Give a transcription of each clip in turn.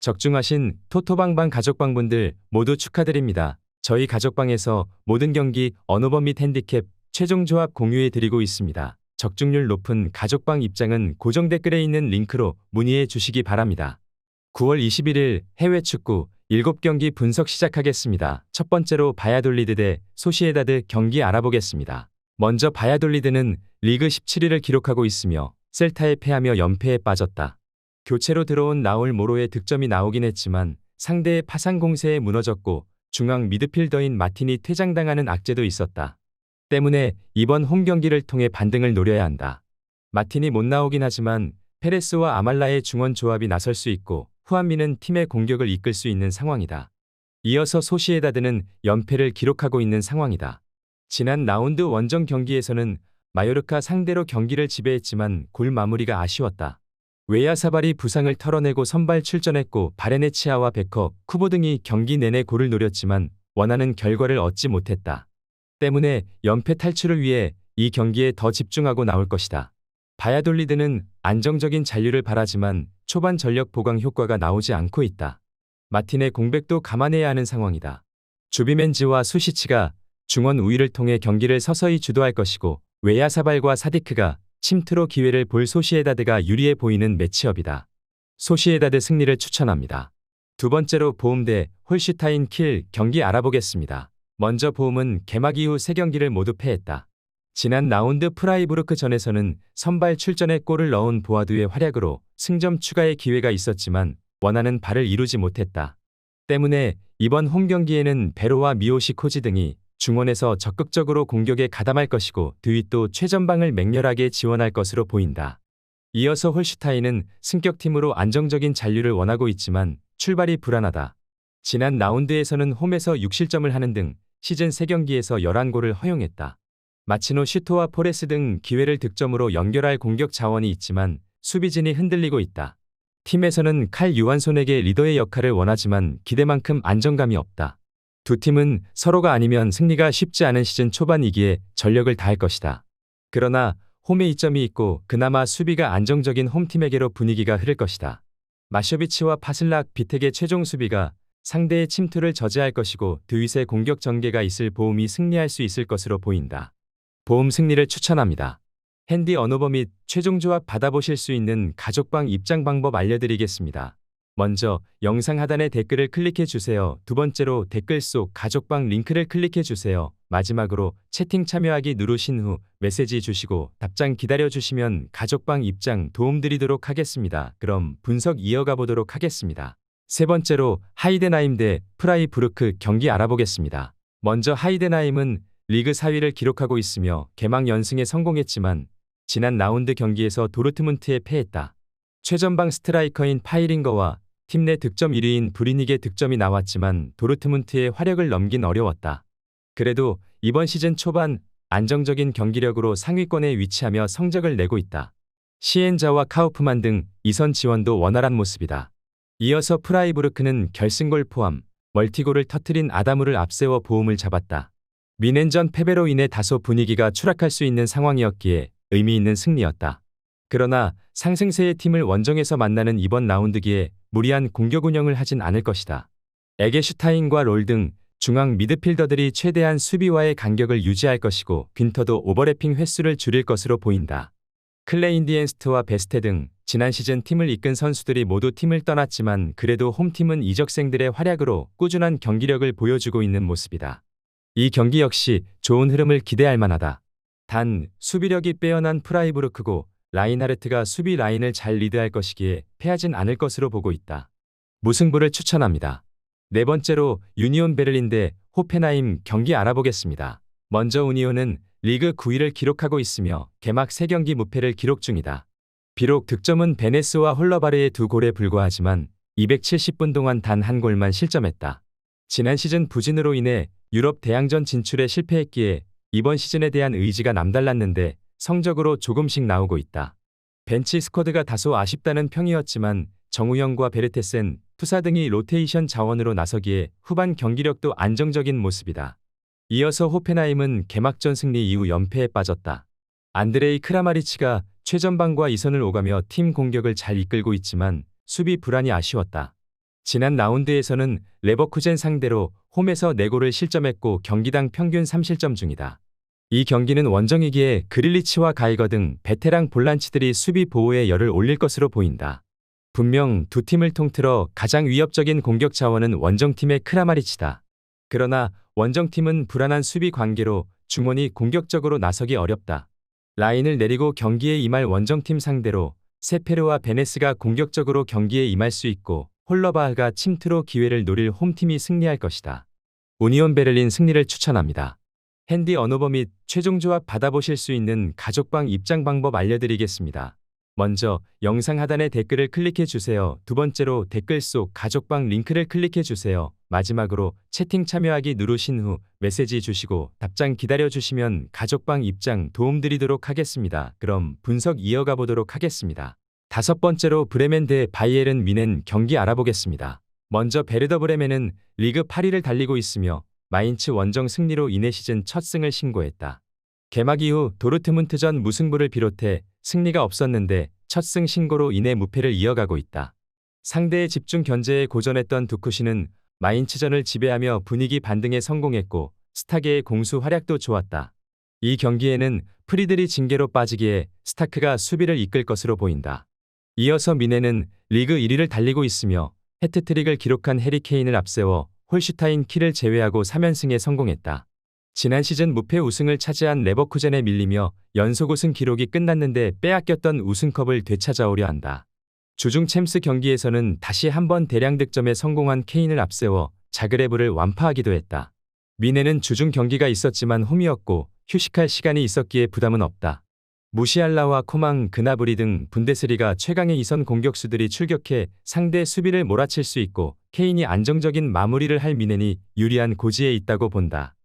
적중하신 토토방방 가족방분들 모두 축하드립니다. 저희 가족방에서 모든 경기 언오버 및 핸디캡 최종 조합 공유해 드리고 있습니다. 적중률 높은 가족방 입장은 고정 댓글에 있는 링크로 문의해 주시기 바랍니다. 9월 21일 해외 축구 7경기 분석 시작하겠습니다. 첫 번째로 바야돌리드 대 소시에다드 경기 알아보겠습니다. 먼저 바야돌리드는 리그 17위를 기록하고 있으며 셀타에 패하며 연패에 빠졌다. 교체로 들어온 나울 모로의 득점이 나오긴 했지만 상대의 파상 공세에 무너졌고 중앙 미드필더인 마틴이 퇴장당하는 악재도 있었다. 때문에 이번 홈 경기를 통해 반등을 노려야 한다. 마틴이 못 나오긴 하지만 페레스와 아말라의 중원 조합이 나설 수 있고 후안미는 팀의 공격을 이끌 수 있는 상황이다. 이어서 소시에다드는 연패를 기록하고 있는 상황이다. 지난 라운드 원정 경기에서는 마요르카 상대로 경기를 지배했지만 골 마무리가 아쉬웠다. 웨야사발이 부상을 털어내고 선발 출전했고 바레네치아와 베커, 쿠보 등이 경기 내내 골을 노렸지만 원하는 결과를 얻지 못했다. 때문에 연패 탈출을 위해 이 경기에 더 집중하고 나올 것이다. 바야돌리드는 안정적인 잔류를 바라지만 초반 전력 보강 효과가 나오지 않고 있다. 마틴의 공백도 감안해야 하는 상황이다. 주비멘지와 수시치가 중원 우위를 통해 경기를 서서히 주도할 것이고 웨야사발과 사디크가 침투로 기회를 볼 소시에다드가 유리해 보이는 매치업이다. 소시에다드 승리를 추천합니다. 두 번째로 보움 대 홀슈타인 킬 경기 알아보겠습니다. 먼저 보움은 개막 이후 3경기를 모두 패했다. 지난 라운드 프라이부르크 전에서는 선발 출전에 골을 넣은 보아두의 활약으로 승점 추가의 기회가 있었지만 원하는 바를 이루지 못했다. 때문에 이번 홈 경기에는 베로와 미오시코지 등이 중원에서 적극적으로 공격에 가담할 것이고 드윗도 최전방을 맹렬하게 지원할 것으로 보인다. 이어서 홀슈타인은 승격팀으로 안정적인 잔류를 원하고 있지만 출발이 불안하다. 지난 라운드에서는 홈에서 6실점을 하는 등 시즌 3경기에서 11골을 허용했다. 마치노 슈토와 포레스 등 기회를 득점으로 연결할 공격 자원이 있지만 수비진이 흔들리고 있다. 팀에서는 칼 유한손에게 리더의 역할을 원하지만 기대만큼 안정감이 없다. 두 팀은 서로가 아니면 승리가 쉽지 않은 시즌 초반이기에 전력을 다할 것이다. 그러나 홈에 이점이 있고 그나마 수비가 안정적인 홈팀에게로 분위기가 흐를 것이다. 마쇼비치와 파슬락, 비텍의 최종 수비가 상대의 침투를 저지할 것이고 드윗의 공격 전개가 있을 보움이 승리할 수 있을 것으로 보인다. 보움 승리를 추천합니다. 핸디 언오버 및 최종 조합 받아보실 수 있는 가족방 입장 방법 알려드리겠습니다. 먼저 영상 하단의 댓글을 클릭해 주세요. 두 번째로 댓글 속 가족방 링크를 클릭해 주세요. 마지막으로 채팅 참여하기 누르신 후 메시지 주시고 답장 기다려 주시면 가족방 입장 도움드리도록 하겠습니다. 그럼 분석 이어가 보도록 하겠습니다. 세 번째로 하이덴하임 대 프라이부르크 경기 알아보겠습니다. 먼저 하이덴하임은 리그 4위를 기록하고 있으며 개막 연승에 성공했지만 지난 라운드 경기에서 도르트문트에 패했다. 최전방 스트라이커인 파이링거와 팀 내 득점 1위인 브리닉의 득점이 나왔지만 도르트문트의 화력을 넘긴 어려웠다. 그래도 이번 시즌 초반 안정적인 경기력으로 상위권에 위치하며 성적을 내고 있다. 시엔자와 카우프만 등 이선 지원도 원활한 모습이다. 이어서 프라이부르크는 결승골 포함 멀티골을 터뜨린 아다무를 앞세워 보움을 잡았다. 미넨전 패배로 인해 다소 분위기가 추락할 수 있는 상황이었기에 의미 있는 승리였다. 그러나 상승세의 팀을 원정에서 만나는 이번 라운드기에 무리한 공격 운영을 하진 않을 것이다. 에게슈타인과 롤 등 중앙 미드필더들이 최대한 수비와의 간격을 유지할 것이고 빈터도 오버래핑 횟수를 줄일 것으로 보인다. 클레인디엔스트와 베스테 등 지난 시즌 팀을 이끈 선수들이 모두 팀을 떠났지만 그래도 홈팀은 이적생들의 활약으로 꾸준한 경기력을 보여주고 있는 모습이다. 이 경기 역시 좋은 흐름을 기대할 만하다. 단 수비력이 빼어난 프라이부르크고 라인하르트가 수비 라인을 잘 리드할 것이기에 패하진 않을 것으로 보고 있다. 무승부를 추천합니다. 네 번째로 유니온 베를린 대 호펜하임 경기 알아보겠습니다. 먼저 우니온은 리그 9위를 기록하고 있으며 개막 3경기 무패를 기록 중이다. 비록 득점은 베네스와 홀러바르의 2골에 불과하지만 270분 동안 단 1골만 실점했다. 지난 시즌 부진으로 인해 유럽 대항전 진출에 실패했기에 이번 시즌에 대한 의지가 남달랐는데 성적으로 조금씩 나오고 있다. 벤치 스쿼드가 다소 아쉽다는 평이었지만 정우영과 베르테센, 푸사 등이 로테이션 자원으로 나서기에 후반 경기력도 안정적인 모습이다. 이어서 호펜하임은 개막전 승리 이후 연패에 빠졌다. 안드레이 크라마리치가 최전방과 이선을 오가며 팀 공격을 잘 이끌고 있지만 수비 불안이 아쉬웠다. 지난 라운드에서는 레버쿠젠 상대로 홈에서 4골을 실점했고 경기당 평균 3실점 중이다. 이 경기는 원정이기에 그릴리치와 가이거 등 베테랑 볼란치들이 수비 보호에 열을 올릴 것으로 보인다. 분명 두 팀을 통틀어 가장 위협적인 공격 자원은 원정팀의 크라마리치다. 그러나 원정팀은 불안한 수비 관계로 중원이 공격적으로 나서기 어렵다. 라인을 내리고 경기에 임할 원정팀 상대로 세페르와 베네스가 공격적으로 경기에 임할 수 있고 홀러바흐가 침투로 기회를 노릴 홈팀이 승리할 것이다. 우니온 베를린 승리를 추천합니다. 핸디 언오버 및 최종 조합 받아보실 수 있는 가족방 입장 방법 알려드리겠습니다. 먼저 영상 하단의 댓글을 클릭해 주세요. 두 번째로 댓글 속 가족방 링크를 클릭해 주세요. 마지막으로 채팅 참여하기 누르신 후 메시지 주시고 답장 기다려 주시면 가족방 입장 도움드리도록 하겠습니다. 그럼 분석 이어가 보도록 하겠습니다. 다섯 번째로 브레멘 대 바이에른 뮌헨 경기 알아보겠습니다. 먼저 베르더 브레멘은 리그 8위를 달리고 있으며 마인츠 원정 승리로 이내 시즌 첫 승을 신고했다. 개막 이후 도르트문트전 무승부를 비롯해 승리가 없었는데 첫 승 신고로 이내 무패를 이어가고 있다. 상대의 집중 견제에 고전했던 두쿠시는 마인츠전을 지배하며 분위기 반등에 성공했고 스타계의 공수 활약도 좋았다. 이 경기에는 프리들이 징계로 빠지기에 스타크가 수비를 이끌 것으로 보인다. 이어서 뮌헨은 리그 1위를 달리고 있으며 해트트릭을 기록한 해리 케인을 앞세워 홀슈타인 키를 제외하고 3연승에 성공했다. 지난 시즌 무패 우승을 차지한 레버쿠젠에 밀리며 연속 우승 기록이 끝났는데 빼앗겼던 우승컵을 되찾아오려 한다. 주중 챔스 경기에서는 다시 한번 대량 득점에 성공한 케인을 앞세워 자그레브를 완파하기도 했다. 뮌헨은 주중 경기가 있었지만 홈이었고 휴식할 시간이 있었기에 부담은 없다. 무시알라와 코망, 그나브리 등 분데스리가 최강의 이선 공격수들이 출격해 상대 수비를 몰아칠 수 있고 케인이 안정적인 마무리를 할 뮌헨이 유리한 고지에 있다고 본다.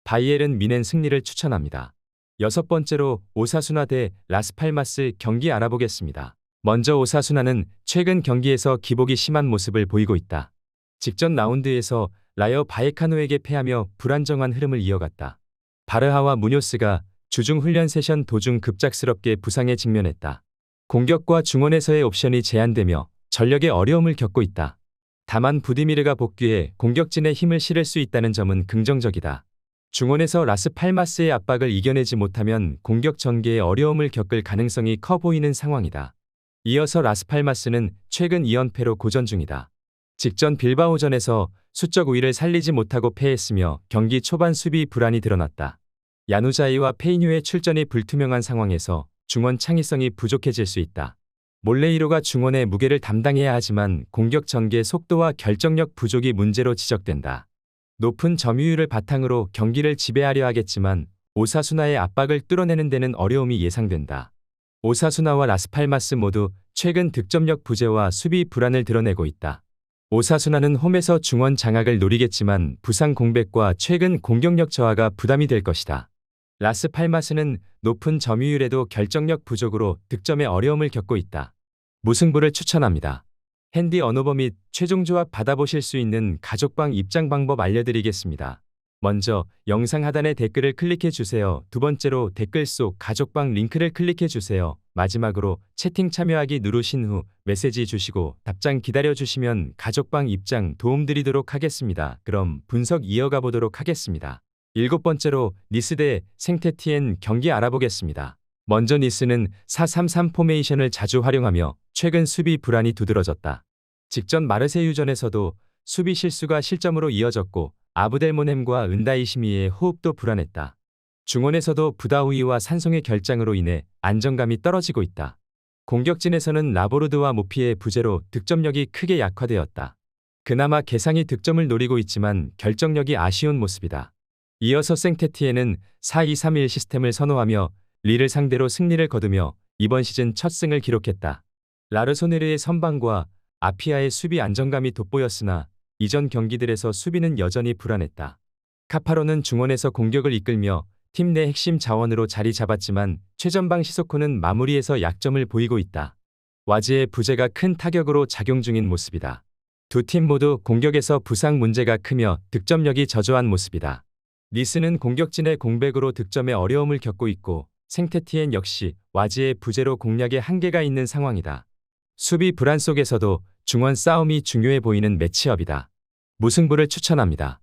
바이에른 뮌헨 승리를 추천합니다. 여섯 번째로 오사수나 대 라스팔마스 경기 알아보겠습니다. 먼저 오사수나는 최근 경기에서 기복이 심한 모습을 보이고 있다. 직전 라운드에서 라여 바에카노에게 패하며 불안정한 흐름을 이어갔다. 바르하와 무뇨스가 주중 훈련 세션 도중 급작스럽게 부상에 직면했다. 공격과 중원에서의 옵션이 제한되며 전력에 어려움을 겪고 있다. 다만 부디미르가 복귀해 공격진에 힘을 실을 수 있다는 점은 긍정적이다. 중원에서 라스팔마스의 압박을 이겨내지 못하면 공격 전개에 어려움을 겪을 가능성이 커 보이는 상황이다. 이어서 라스팔마스는 최근 2연패로 고전 중이다. 직전 빌바오전에서 수적 우위를 살리지 못하고 패했으며 경기 초반 수비 불안이 드러났다. 야누자이와 페이뉴의 출전이 불투명한 상황에서 중원 창의성이 부족해질 수 있다. 몰레이로가 중원의 무게를 담당해야 하지만 공격 전개 속도와 결정력 부족이 문제로 지적된다. 높은 점유율을 바탕으로 경기를 지배하려 하겠지만 오사수나의 압박을 뚫어내는 데는 어려움이 예상된다. 오사수나와 라스팔마스 모두 최근 득점력 부재와 수비 불안을 드러내고 있다. 오사수나는 홈에서 중원 장악을 노리겠지만 부상 공백과 최근 공격력 저하가 부담이 될 것이다. 라스팔마스는 높은 점유율에도 결정력 부족으로 득점에 어려움을 겪고 있다. 무승부를 추천합니다. 핸디 언오버 및 최종 조합 받아보실 수 있는 가족방 입장 방법 알려드리겠습니다. 먼저 영상 하단의 댓글을 클릭해 주세요. 두 번째로 댓글 속 가족방 링크를 클릭해 주세요. 마지막으로 채팅 참여하기 누르신 후 메시지 주시고 답장 기다려 주시면 가족방 입장 도움드리도록 하겠습니다. 그럼 분석 이어가 보도록 하겠습니다. 일곱 번째로 니스 대 생테티엔 경기 알아보겠습니다. 먼저 니스는 4-3-3 포메이션을 자주 활용하며 최근 수비 불안이 두드러졌다. 직전 마르세유전에서도 수비 실수가 실점으로 이어졌고 아브델모넴과 은다이시미의 호흡도 불안했다. 중원에서도 부다우이와 산송의 결장으로 인해 안정감이 떨어지고 있다. 공격진에서는 라보르드와 모피의 부재로 득점력이 크게 약화되었다. 그나마 개상이 득점을 노리고 있지만 결정력이 아쉬운 모습이다. 이어서 생테티엔은 4-2-3-1 시스템을 선호하며 리를 상대로 승리를 거두며 이번 시즌 첫 승을 기록했다. 라르소네르의 선방과 아피아의 수비 안정감이 돋보였으나 이전 경기들에서 수비는 여전히 불안했다. 카파로는 중원에서 공격을 이끌며 팀 내 핵심 자원으로 자리 잡았지만 최전방 시소코는 마무리에서 약점을 보이고 있다. 와즈의 부재가 큰 타격으로 작용 중인 모습이다. 두 팀 모두 공격에서 부상 문제가 크며 득점력이 저조한 모습이다. 니스는 공격진의 공백으로 득점에 어려움을 겪고 있고 생테티엔 역시 와즈의 부재로 공략에 한계가 있는 상황이다. 수비 불안 속에서도 중원 싸움이 중요해 보이는 매치업이다. 무승부를 추천합니다.